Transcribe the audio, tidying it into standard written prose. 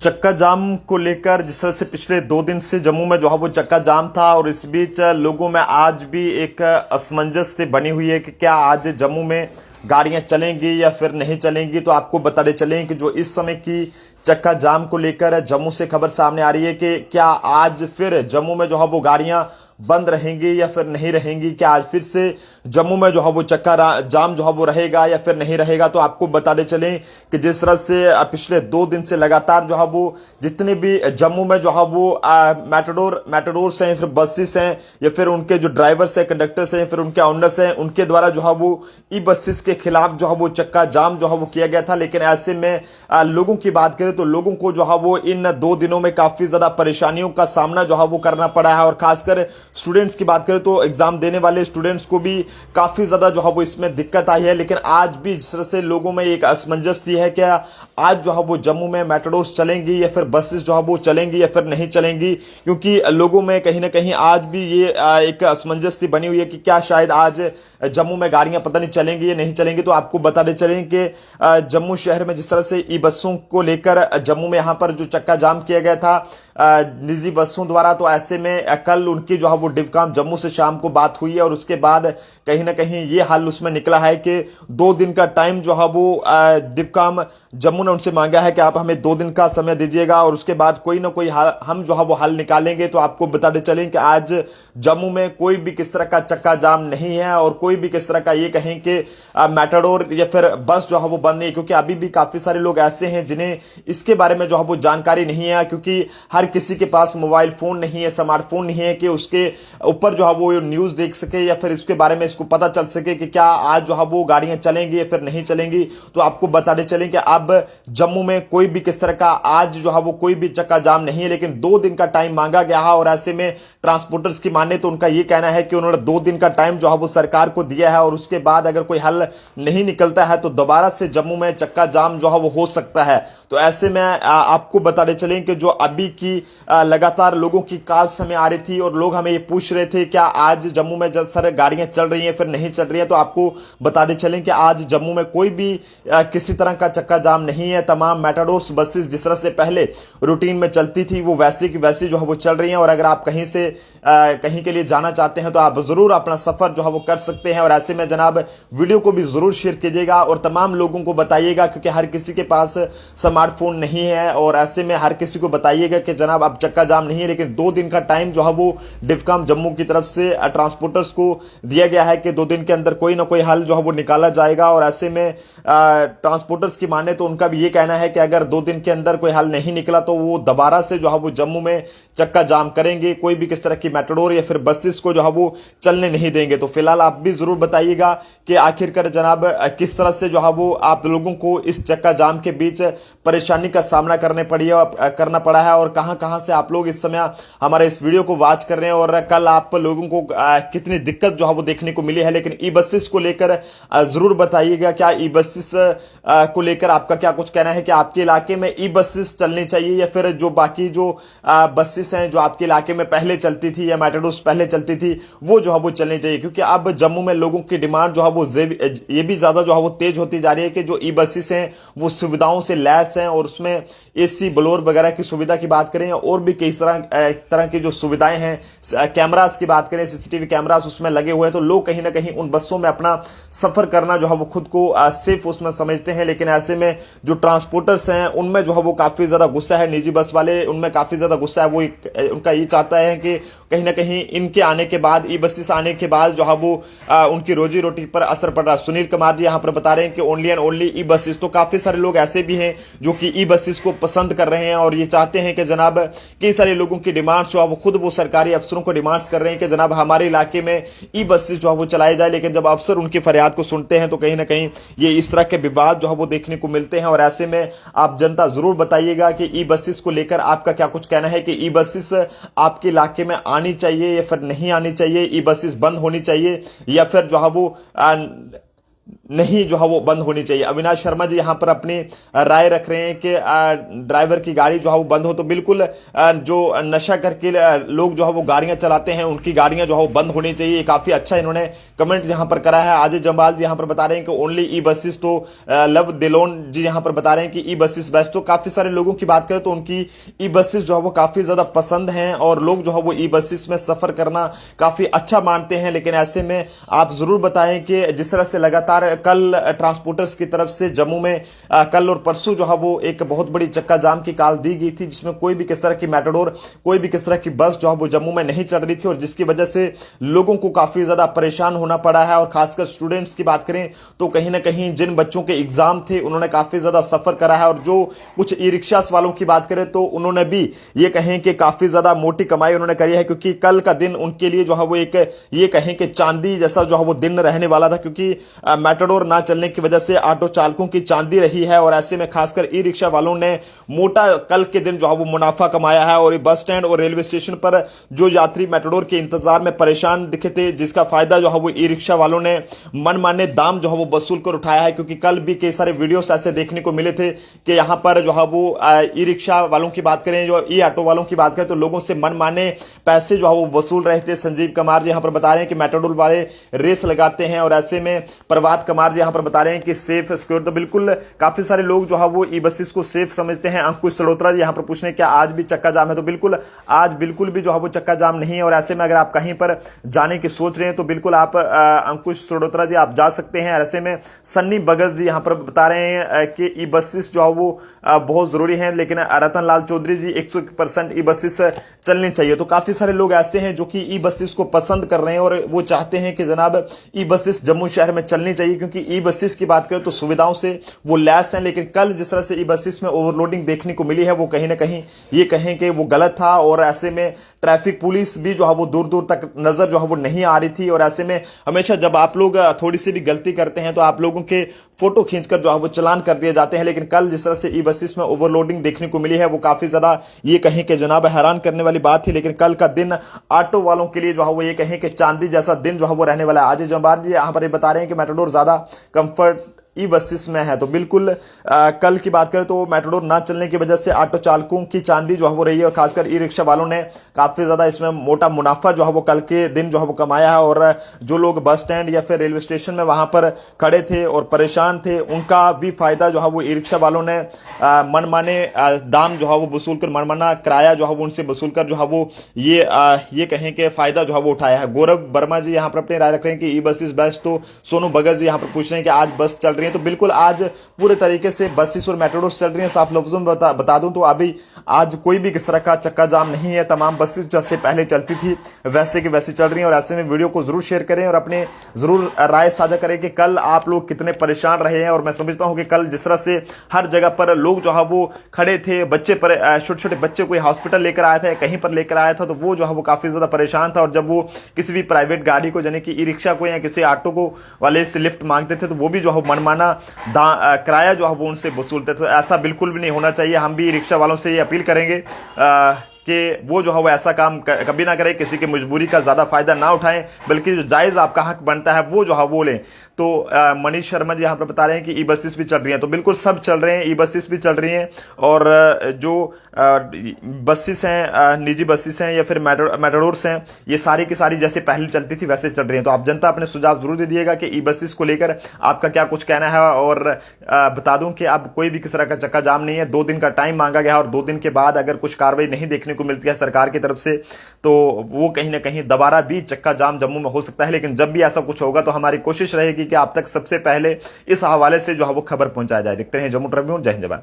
चक्का जाम को लेकर जिस तरह से पिछले 2 दिन से जम्मू में जो है वो चक्का जाम था और इस बीच लोगों में आज भी एक असमंजस से बनी हुई है कि क्या आज जम्मू में गाड़ियां चलेंगी या फिर नहीं चलेंगी। तो आपको बताते चलें कि जो इस समय की चक्का जाम को लेकर जम्मू से खबर सामने आ रही है कि क्या आज फिर जम्मू में जो है वो गाड़ियां बंद रहेंगी या फिर नहीं रहेंगी, क्या आज फिर से जम्मू में जो है वो चक्का जाम जो है वो रहेगा या फिर नहीं रहेगा। तो आपको बताते चलें कि जिस तरह से पिछले 2 दिन से लगातार जो है वो जितने भी जम्मू में जो है वो मैटाडोर्स हैं, फिर बसेस हैं या फिर उनके जो ड्राइवर्स हैं, कंडक्टर्स हैं, फिर उनके ओनर्स हैं, उनके द्वारा जो है वो ई बसेस के खिलाफ जो है वो चक्का जाम जो है वो किया गया था। लेकिन ऐसे में लोगों की बात करें तो लोगों को जो है वो इन 2 दिनों में काफी ज्यादा परेशानियों का सामना जो है वो करना पड़ा है। और खासकर स्टूडेंट्स की बात करें तो एग्जाम देने वाले स्टूडेंट्स को भी काफी ज्यादा जो है वो इसमें दिक्कत आई है। लेकिन आज भी जिस तरह से लोगों में एक असमंजस थी है क्या आज जो है वो जम्मू में मेट्रोस चलेंगी या फिर बसेस जो है वो चलेंगी या फिर नहीं चलेंगी, क्योंकि लोगों में कहीं ना कहीं आज भी ये एक असमंजस थी बनी हुई है कि क्या शायद आज जम्मू में गाड़ियां पता नहीं चलेंगी या नहीं चलेंगी। तो आपको बताते चलें कि जम्मू शहर में जिस तरह से ई बसों को लेकर जम्मू में यहां पर जो चक्का जाम किया गया था निजी बसों द्वारा, तो ऐसे में कल उनकी जो है वो डिवकाम जम्मू से शाम को बात हुई है और उसके बाद कहीं ना कहीं ये हल उसमें निकला है कि 2 दिन का टाइम जो है वो डिवकाम जम्मू ने उनसे मांगा है कि आप हमें 2 दिन का समय दीजिएगा और उसके बाद कोई ना कोई हम जो है वो हल निकालेंगे। तो आपको बताते चलें कि आज जम्मू में कोई भी किस तरह का चक्का जाम नहीं है और कोई भी किस तरह का ये कहें कि मैटाडोर या फिर बस जो है वो बंद नहीं, क्योंकि अभी भी काफी सारे लोग ऐसे हैं जिन्हें इसके बारे में जो है वो जानकारी नहीं है, क्योंकि हर किसी के पास मोबाइल फोन नहीं है, स्मार्टफोन नहीं है कि उसके ऊपर जो है वो न्यूज देख सके या फिर इसके बारे में इसको पता चल सके कि क्या आज जो है वो गाड़ियां चलेंगी या फिर नहीं चलेंगी। तो आपको बताते चलें कि अब जम्मू में कोई भी किस तरह का आज जो है वो कोई भी चक्का जाम नहीं है, लेकिन 2 दिन का टाइम मांगा गया है। और ऐसे में ट्रांसपोर्टर्स की माने तो उनका यह कहना है कि उन्होंने 2 दिन का टाइम जो है वो सरकार को दिया है और उसके बाद अगर कोई हल नहीं निकलता है तो दोबारा से जम्मू में चक्का जाम जो है वो हो सकता है। तो ऐसे में आपको बताते चलें कि जो अभी की लगातार लोगों की कॉल समय आ रही थी और लोग हमें ये पूछ रहे थे क्या आज जम्मू में सर गाड़ियां चल रही हैं फिर नहीं चल रही हैं। तो आपको बताते चलें कि आज जम्मू में कोई भी किसी तरह का चक्का जाम नहीं है। तमाम मेट्रोस बसेस जिस तरह से पहले रूटीन में चलती थी वो वैसी की वैसी जो है वो चल रही हैं। और अगर आप कहीं से कहीं के लिए जाना चाहते हैं तो आप जरूर अपना सफर जो है वो कर सकते हैं। और ऐसे में जनाब वीडियो को भी जरूर शेयर कीजिएगा और तमाम लोगों को बताइएगा, क्योंकि हर किसी के पास स्मार्टफोन नहीं है। और ऐसे में हर किसी को बताइएगा कि जनाब अब चक्का जाम नहीं है, लेकिन 2 दिन का टाइम जो है वो डिवकाम जम्मू की तरफ से ट्रांसपोर्टर्स को दिया गया है कि 2 दिन के अंदर कोई ना कोई हल जो है वो निकाला जाएगा। और ऐसे में ट्रांसपोर्टर्स की माने तो उनका भी ये कहना है कि अगर 2 दिन के अंदर कोई हल नहीं निकला तो वो दोबारा से जो है वो जम्मू में चक्का जाम करेंगे, कोई भी किस तरह की मेट्रोडोर या फिर बसेस को जो है वो चलने नहीं देंगे। तो फिलहाल आप भी जरूर बताइएगा कि आखिरकार जनाब किस तरह से जो है वो आप लोगों को इस चक्का जाम के बीच परेशानी का सामना करना पड़ा है और कहां कहां से आप लोग इस समय हमारे इस वीडियो को वॉच कर रहे हैं और कल आप लोगों को कितनी दिक्कत जो है वो देखने को मिली है। लेकिन ई बसेस को लेकर जरूर बताइएगा, क्या ई बसेस को लेकर आपका क्या कुछ कहना है कि आपके इलाके में ई बसेस चलनी चाहिए या फिर जो बाकी जो बसेस हैं जो आपके इलाके में पहले चलती थी या मेट्रोस पहले चलती थी वो जो है वो चलनी चाहिए। क्योंकि अब जम्मू में लोगों की डिमांड जो है वो ये भी ज्यादा जो है वो तेज होती जा रही है कि जो ई बसेस हैं वो सुविधाओं से लैस हैं और उसमें एसी ब्लोर वगैरह की सुविधा की बात करें और भी कई तरह की जो सुविधाएं हैं, कैमरास की बात करें, सीसीटीवी कैमरास उसमें लगे हुए हैं, तो लोग कहीं ना कहीं उन बसों में अपना सफर करना जो है वो खुद को सेफ उसमें समझते हैं। लेकिन ऐसे में जो ट्रांसपोर्टर्स हैं उनमें जो है वो काफी ज्यादा गुस्सा है, निजी बस वाले उनमें काफी ज्यादा गुस्सा है। वो उनका ये चाहता है कि कहीं ना कहीं इनके आने के बाद ई बसेस आने के बाद जो है वो उनकी रोजी रोटी पर असर पड़ रहा है। सुनील कुमार जी यहां पर बता रहे हैं कि only and only e buses. तो काफी सारे लोग ऐसे भी हैं जो कि ई बसेस को पसंद कर रहे हैं और ये चाहते हैं कि जनाब कई सारे लोगों की डिमांड्स जो है वो खुद वो सरकारी अफसरों को डिमांड्स कर रहे हैं कि जनाब हमारे इलाके में ई बसेस जो है वो चलाए जाए। लेकिन जब अफसर उनकी फरियाद को सुनते हैं तो कहीं ना कहीं ये इस तरह के विवाद जो है वो देखने को मिलते हैं। और ऐसे में आप जनता जरूर बताइएगा कि ई बसेस को लेकर आपका क्या कुछ कहना है कि ई बसेस आपके इलाके में आनी चाहिए या फिर नहीं आनी चाहिए, ई बसेस बंद होनी चाहिए या फिर जो है वो नहीं जो है वो बंद होनी चाहिए। अविनाश शर्मा जी यहाँ पर अपनी राय रख रहे हैं कि ड्राइवर की गाड़ी जो है वो बंद हो, तो बिल्कुल जो नशा करके लोग जो है वो गाड़ियां चलाते हैं उनकी गाड़ियां जो है वो बंद होनी चाहिए। काफी अच्छा इन्होंने कमेंट यहाँ पर करा है। अजय जम्बाल जी यहाँ पर बता रहे हैं कि ओनली ई बसेस, तो लव दिलोन जी यहाँ पर बता रहे हैं कि ई बसेस बेस्ट। तो काफी सारे लोगों की बात करें तो उनकी ई बसेस जो है वो काफी ज्यादा पसंद हैं और लोग जो है वो ई बसेस में सफर करना काफी अच्छा मानते हैं। लेकिन ऐसे में आप जरूर बताएं कि जिस तरह से लगातार कल ट्रांसपोर्टर्स की तरफ से जम्मू में कल और परसों जो है वो एक बहुत बड़ी चक्का जाम की कॉल दी गई थी, जिसमें कोई भी किस तरह की मैटाडोर, कोई भी किस तरह की बस जो है वो जम्मू में नहीं चल रही थी और जिसकी वजह से लोगों को काफी ज्यादा परेशान होना पड़ा है। और खासकर स्टूडेंट्स की बात करें तो कहीं ना कहीं जिन बच्चों के एग्जाम थे उन्होंने काफी ज्यादा सफर करा है। और जो कुछ ई रिक्शा वालों की बात करें तो उन्होंने भी ये कहें कि काफी ज्यादा मोटी कमाई उन्होंने करी है, क्योंकि कल का दिन उनके लिए जो है वो एक ये कहें कि चांदी जैसा जो है वो दिन रहने वाला था, क्योंकि मैटाडोर ना चलने की वजह से ऑटो चालकों की चांदी रही है। और ऐसे में खासकर ई रिक्शा वालों ने मोटा कल के दिन जो है वो मुनाफा कमाया है। और बस स्टैंड और रेलवे स्टेशन पर जो यात्री मैटाडोर के इंतजार में परेशान दिखे थे, जिसका फायदा जो है वो ई रिक्शा वालों ने मनमाने दाम जो है वो वसूल कर उठाया है। क्योंकि कल भी कई सारे वीडियोस ऐसे देखने को मिले थे कि यहां पर जो है वो ई रिक्शा वालों की बात करें, जो ई ऑटो वालों की बात करें तो लोगों से मनमाने पैसे जो है वो वसूल रहे थे। संजीव कुमार जी यहां पर बता रहे हैं कि मैटाडोर वाले रेस लगाते हैं। और ऐसे में प्रभात कुमार जी यहां पर बता रहे हैं कि सेफ सिक्योर, तो बिल्कुल काफी सारे लोग जो है वो ई बसेस को सेफ समझते हैं। अंकुश सड़ोत्रा जी यहां पर पूछ रहे हैं क्या आज भी चक्का जाम है, तो बिल्कुल आज बिल्कुल भी जो है वो चक्का जाम नहीं है। और ऐसे में अगर आप कहीं पर जाने की सोच रहे हैं तो बिल्कुल आप अंकुश सड़ोत्रा जी आप जा सकते हैं। ऐसे में सन्नी बगस जी यहां पर बता रहे हैं कि ई बसेस जो है वो बहुत जरूरी है, लेकिन रतन लाल चौधरी जी 100% ई बसेस चलनी चाहिए। तो काफी सारे लोग ऐसे हैं जो कि ई बसेस को पसंद कर रहे हैं और वो चाहते हैं कि जनाब ई बसेस जम्मू शहर में चलनी चाहिए, क्योंकि ई बसेस की बात करें तो सुविधाओं से वो लैस हैं। लेकिन कल जिस तरह से ई बसेस में ओवरलोडिंग देखने को मिली है वो कहीं ना कहीं ये कहें कि वो गलत था। और ऐसे में ट्रैफिक पुलिस भी जो है वो दूर दूर तक नजर जो है वो नहीं आ रही थी। और ऐसे में हमेशा जब आप लोग थोड़ी सी भी गलती करते हैं तो आप लोगों के फोटो खींचकर जो है वो चलान कर दिए जाते हैं। लेकिन कल जिस तरह से ई बसेस में ओवरलोडिंग देखने को मिली है वो काफी ज्यादा ये कहें कि जनाब हैरान करने वाली बात थी। लेकिन कल का दिन ऑटो वालों के लिए जो है वो ये कहें कि चांदी जैसा दिन जो है वो रहने वाला है। अजय जम्बार जी यहां पर ये बता रहे हैं कि मैटाडोर ज्यादा कंफर्ट ई बसेस में है, तो बिल्कुल कल की बात करें तो मैटाडोर ना चलने की वजह से ऑटो चालकों की चांदी जो है वो रही है। और खासकर ई रिक्शा वालों ने काफी ज्यादा इसमें मोटा मुनाफा जो है वो कल के दिन जो है वो कमाया है। और जो लोग बस स्टैंड या फिर रेलवे स्टेशन में वहां पर खड़े थे और परेशान थे उनका भी फायदा जो है वो ई रिक्शा वालों ने मनमाने दाम जो है वो वसूल कर, मनमाना किराया जो है वो उनसे वसूल कर जो है वो ये कहें कि फायदा जो है वो उठाया है। गौरव वर्मा जी यहाँ पर अपनी राय रख रहे हैं कि ई बसेस बेस्ट। तो सोनू बगल जी यहाँ पर पूछ रहे हैं कि आज बस चल रही है, तो बिल्कुल आज पूरे तरीके से बसेस और मेट्रोस चल रही हैं। साफ लफ्जों में बता दूं तो अभी आज कोई भी किस तरह का चक्का जाम नहीं है। तमाम बसेस जैसे पहले चलती थी वैसे की वैसे चल रही हैं। और ऐसे में वीडियो को जरूर शेयर करें और अपने जरूर राय साझा करें कि कल आप लोग कितने परेशान रहे हैं। और मैं समझता हूं कि कल जिस तरह से हर जगह पर लोग जो है वो खड़े थे, बच्चे पर छोटे छोटे बच्चे कोई हॉस्पिटल लेकर आया था, कहीं पर लेकर आया था, तो वो जो है वो काफी ज्यादा परेशान था। और जब वो किसी भी प्राइवेट गाड़ी को यानी कि ई रिक्शा को या किसी ऑटो को वाले से लिफ्ट मांगते थे तो वो भी जो है मनमाना किराया जो है वो उनसे वसूलते थे। ऐसा बिल्कुल भी नहीं होना चाहिए। हम भी रिक्शा वालों से ये अपील करेंगे कि वो जो है वो ऐसा काम कभी ना करें, किसी की मजबूरी का ज्यादा फायदा ना उठाएं, बल्कि जो जायज आपका हक बनता है वो जो है वो लें। तो मनीष शर्मा जी यहाँ पर बता रहे हैं कि ई बसेस भी चल रही हैं, तो बिल्कुल सब चल रहे हैं, ई बसेस भी चल रही हैं। और जो बसेस हैं, निजी बसेस हैं या फिर मैटाडोर्स हैं, ये सारी की सारी जैसे पहले चलती थी वैसे चल रही हैं। तो आप जनता अपने सुझाव जरूर दे दिएगा कि ई बसेस को लेकर आपका क्या कुछ कहना है। और बता दूं कि अब कोई भी किस तरह का चक्का जाम नहीं है। 2 दिन का टाइम मांगा गया और 2 दिन के बाद अगर कुछ कार्रवाई नहीं देखने को मिलती है सरकार की तरफ से तो वो कहीं ना कहीं दोबारा भी चक्का जाम जम्मू में हो सकता है। लेकिन जब भी ऐसा कुछ होगा तो हमारी कोशिश रहेगी कि आप तक सबसे पहले इस हवाले से जो है वो खबर पहुंचाया जाए। देखते हैं जम्मू ट्रिब्यून। जय हिंद जवान।